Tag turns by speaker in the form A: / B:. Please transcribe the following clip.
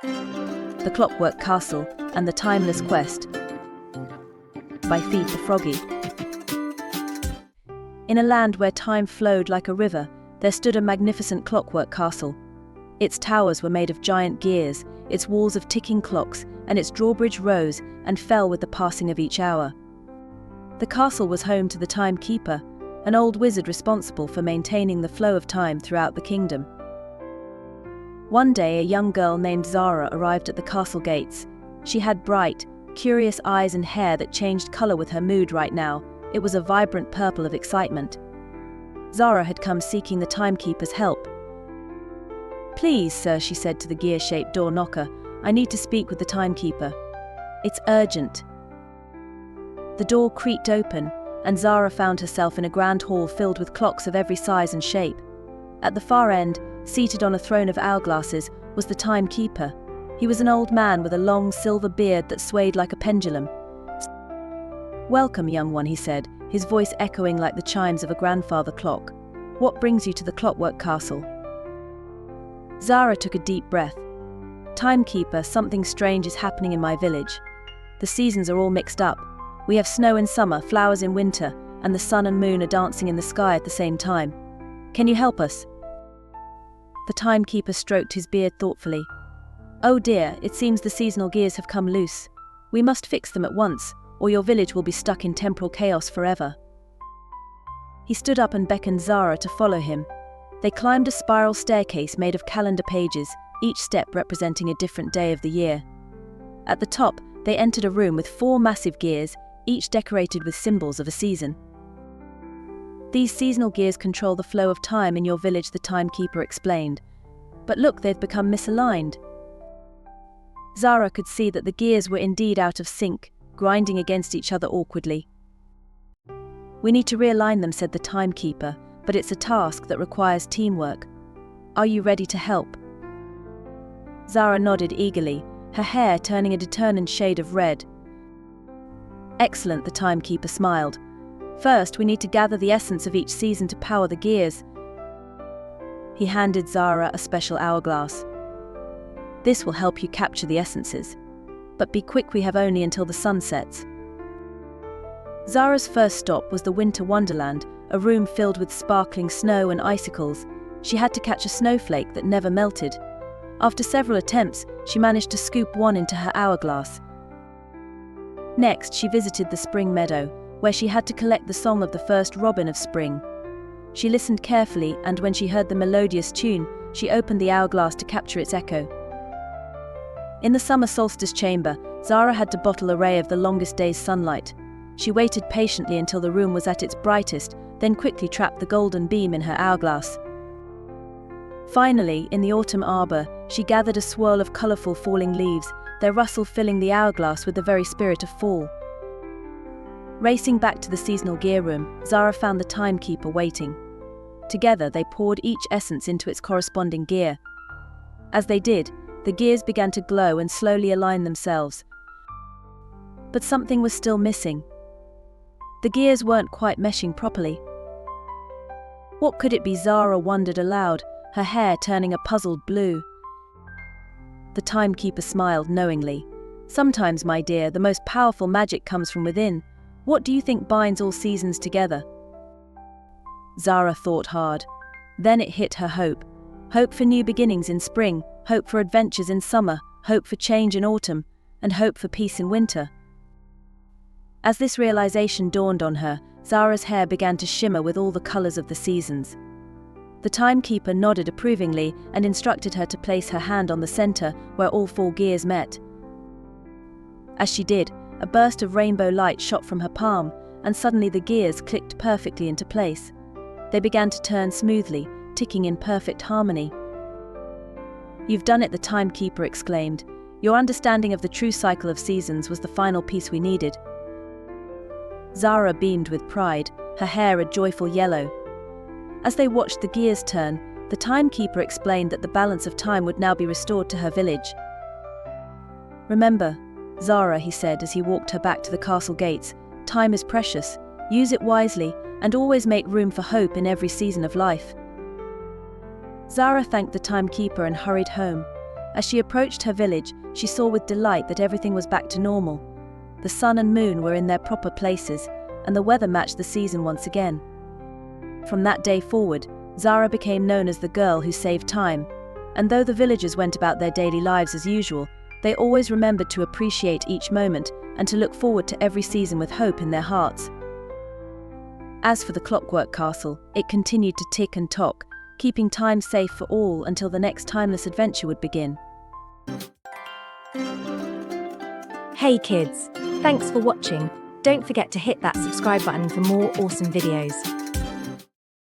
A: The Clockwork Castle and the Timeless Quest by FeedTheFroggy. In a land where time flowed like a river, there stood a magnificent clockwork castle. Its towers were made of giant gears, its walls of ticking clocks, and its drawbridge rose and fell with the passing of each hour. The castle was home to the timekeeper, an old wizard responsible for maintaining the flow of time throughout the kingdom. One day, a young girl named Zara arrived at the castle gates. She had bright, curious eyes and hair that changed color with her mood right now. It was a vibrant purple of excitement. Zara had come seeking the timekeeper's help. "Please, sir," she said to the gear-shaped door knocker, "I need to speak with the timekeeper. It's urgent." The door creaked open, and Zara found herself in a grand hall filled with clocks of every size and shape. At the far end, seated on a throne of hourglasses, was the timekeeper. He was an old man with a long silver beard that swayed like a pendulum. "Welcome, young one," he said, his voice echoing like the chimes of a grandfather clock. "What brings you to the Clockwork Castle?" Zara took a deep breath. "Timekeeper, something strange is happening in my village. The seasons are all mixed up. We have snow in summer, flowers in winter, and the sun and moon are dancing in the sky at the same time. Can you help us?" The timekeeper stroked his beard thoughtfully. "Oh dear, it seems the seasonal gears have come loose. We must fix them at once, or your village will be stuck in temporal chaos forever." He stood up and beckoned Zara to follow him. They climbed a spiral staircase made of calendar pages, each step representing a different day of the year. At the top, they entered a room with 4 massive gears, each decorated with symbols of a season. "These seasonal gears control the flow of time in your village," the timekeeper explained. "But look, they've become misaligned." Zara could see that the gears were indeed out of sync, grinding against each other awkwardly. "We need to realign them," said the timekeeper, "but it's a task that requires teamwork. Are you ready to help?" Zara nodded eagerly, her hair turning a determined shade of red. "Excellent," the timekeeper smiled. "First, we need to gather the essence of each season to power the gears." He handed Zara a special hourglass. "This will help you capture the essences. But be quick, we have only until the sun sets." Zara's first stop was the Winter Wonderland, a room filled with sparkling snow and icicles. She had to catch a snowflake that never melted. After several attempts, she managed to scoop one into her hourglass. Next, she visited the spring meadow, where she had to collect the song of the first robin of spring. She listened carefully, and when she heard the melodious tune, she opened the hourglass to capture its echo. In the summer solstice chamber, Zara had to bottle a ray of the longest day's sunlight. She waited patiently until the room was at its brightest, then quickly trapped the golden beam in her hourglass. Finally, in the autumn arbor, she gathered a swirl of colorful falling leaves, their rustle filling the hourglass with the very spirit of fall. Racing back to the seasonal gear room, Zara found the timekeeper waiting. Together, they poured each essence into its corresponding gear. As they did, the gears began to glow and slowly align themselves. But something was still missing. The gears weren't quite meshing properly. What could it be? Zara wondered aloud, her hair turning a puzzled blue. The timekeeper smiled knowingly. "Sometimes, my dear, the most powerful magic comes from within. What do you think binds all seasons together?" Zara thought hard. Then it hit her: hope. Hope for new beginnings in spring, hope for adventures in summer, hope for change in autumn, and hope for peace in winter. As this realization dawned on her, Zara's hair began to shimmer with all the colors of the seasons. The timekeeper nodded approvingly and instructed her to place her hand on the center where all 4 gears met. As she did, a burst of rainbow light shot from her palm, and suddenly the gears clicked perfectly into place. They began to turn smoothly, ticking in perfect harmony. "You've done it," the timekeeper exclaimed. "Your understanding of the true cycle of seasons was the final piece we needed." Zara beamed with pride, her hair a joyful yellow. As they watched the gears turn, the timekeeper explained that the balance of time would now be restored to her village. "Remember, Zara," he said as he walked her back to the castle gates, "time is precious. Use it wisely, and always make room for hope in every season of life." Zara thanked the timekeeper and hurried home. As she approached her village, she saw with delight that everything was back to normal. The sun and moon were in their proper places, and the weather matched the season once again. From that day forward, Zara became known as the girl who saved time, and though the villagers went about their daily lives as usual, they always remembered to appreciate each moment and to look forward to every season with hope in their hearts. As for the Clockwork Castle, it continued to tick and tock, keeping time safe for all until the next timeless adventure would begin.
B: Hey kids, thanks for watching. Don't forget to hit that subscribe button for more awesome videos.